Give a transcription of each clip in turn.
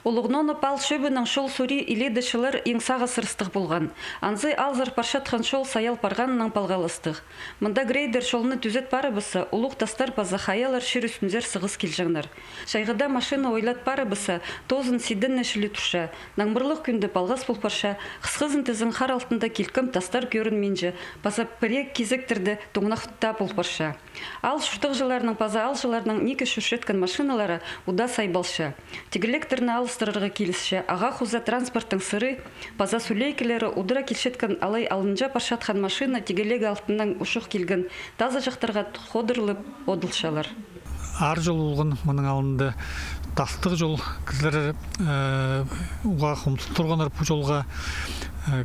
Улугноны пал шөбінің шол сури иледішілер еңсаға сырыстық болған. Анзы алзыр паршатқан шол саял парғанынан палғалыстық. Мұнда грейдер шолны түзет бары бұсы, улуқ тастар базы хаялар шыр үстінзер сығыз келжіңнер. Шайғыда машина ойлат бары бұсы, тозын сидін нәшілі тұша. Наңбырлық күнді палғас бұл парша, қысқызын тізін қар алтында келкім тастар көрін менжі, база пірек кезектерді тоңнақытта бұл парша. Ал шүртіқ жыларының паза ал жыларының некі шүршеткен машиналары ұда сайбалшы. Тегелектеріні алыстырырға келісші, аға хуза транспорттың сыры, паза сүлейкелері ұдыра келшеткен алай алынжа паршатқан машина тегелегі алтыннан ұшық келген таза жақтарға ходырлып одылшалар. Ар жол олғын мұның алынды тастық жол кізлері ұға құмсыз тұрғанар бұл жолға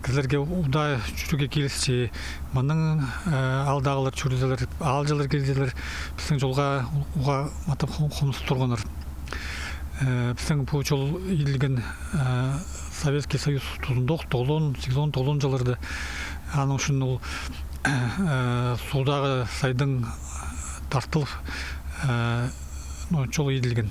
кізлерге ұда жүруге келісші мұның алдағылар жүрізелер, ал жылар келзелер біздің жолға ұға матып құмсыз тұрғанар. Біздің бұл жол елген Советский Союз 90-90 жылырды. Аның үшін ол судағы сайдың тартылып жол еділген.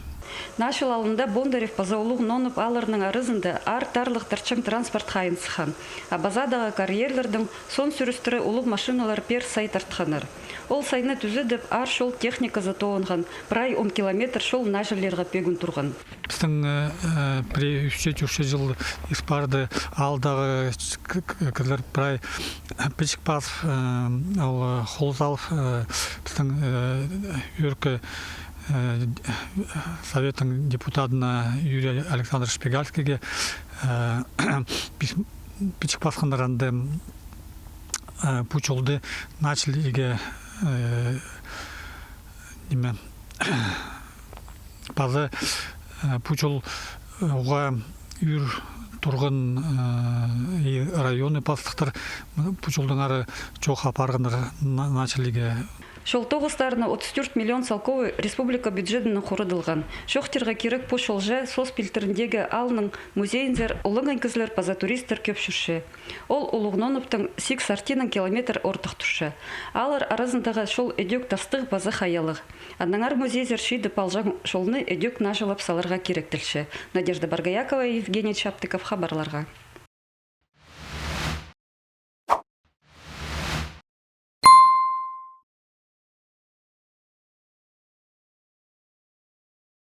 Нашыл алында Бондарев паза улуг нонып алырның арызында ар тарлық тарчың транспорт хайынсыхан. А базадағы карьерлердің сон сүрістірі улуг машиналар пер сай тартқаныр. Ол сайны түзі деп ар шол техника затоғынған, прай 10 километр шол нашылерға пегін тұрған. Біздің при 3-4 жыл испарды алдағы кірлер прай печік бас, холзал біздің өркі Советтің депутатына Юрий Александр Шпигальскийге печік басқандарында бұл жолды начали базы бұл жол оға үйір тұрғын районы бастықтар бұл жолдың ары жоқ апарғандар началиге. Шол тоғыстарына 34 миллион салковы республика бюджетінің құрыдылған. Шоқтерға керек по шолжа сос пилтеріндегі алының музейінзер ұлыңын кізлер паза туристер көп жүрші. Ол ұлығноныптың 6 сартинын километр ортық тұршы. Алыр арызындағы шол өдек тастық базы хаялық. Аднаңар музейзер шейді палжан шолны өдек нажылап салырға керектілші. Надежда Баргаякова, Евгений Чаптыков хабарларға.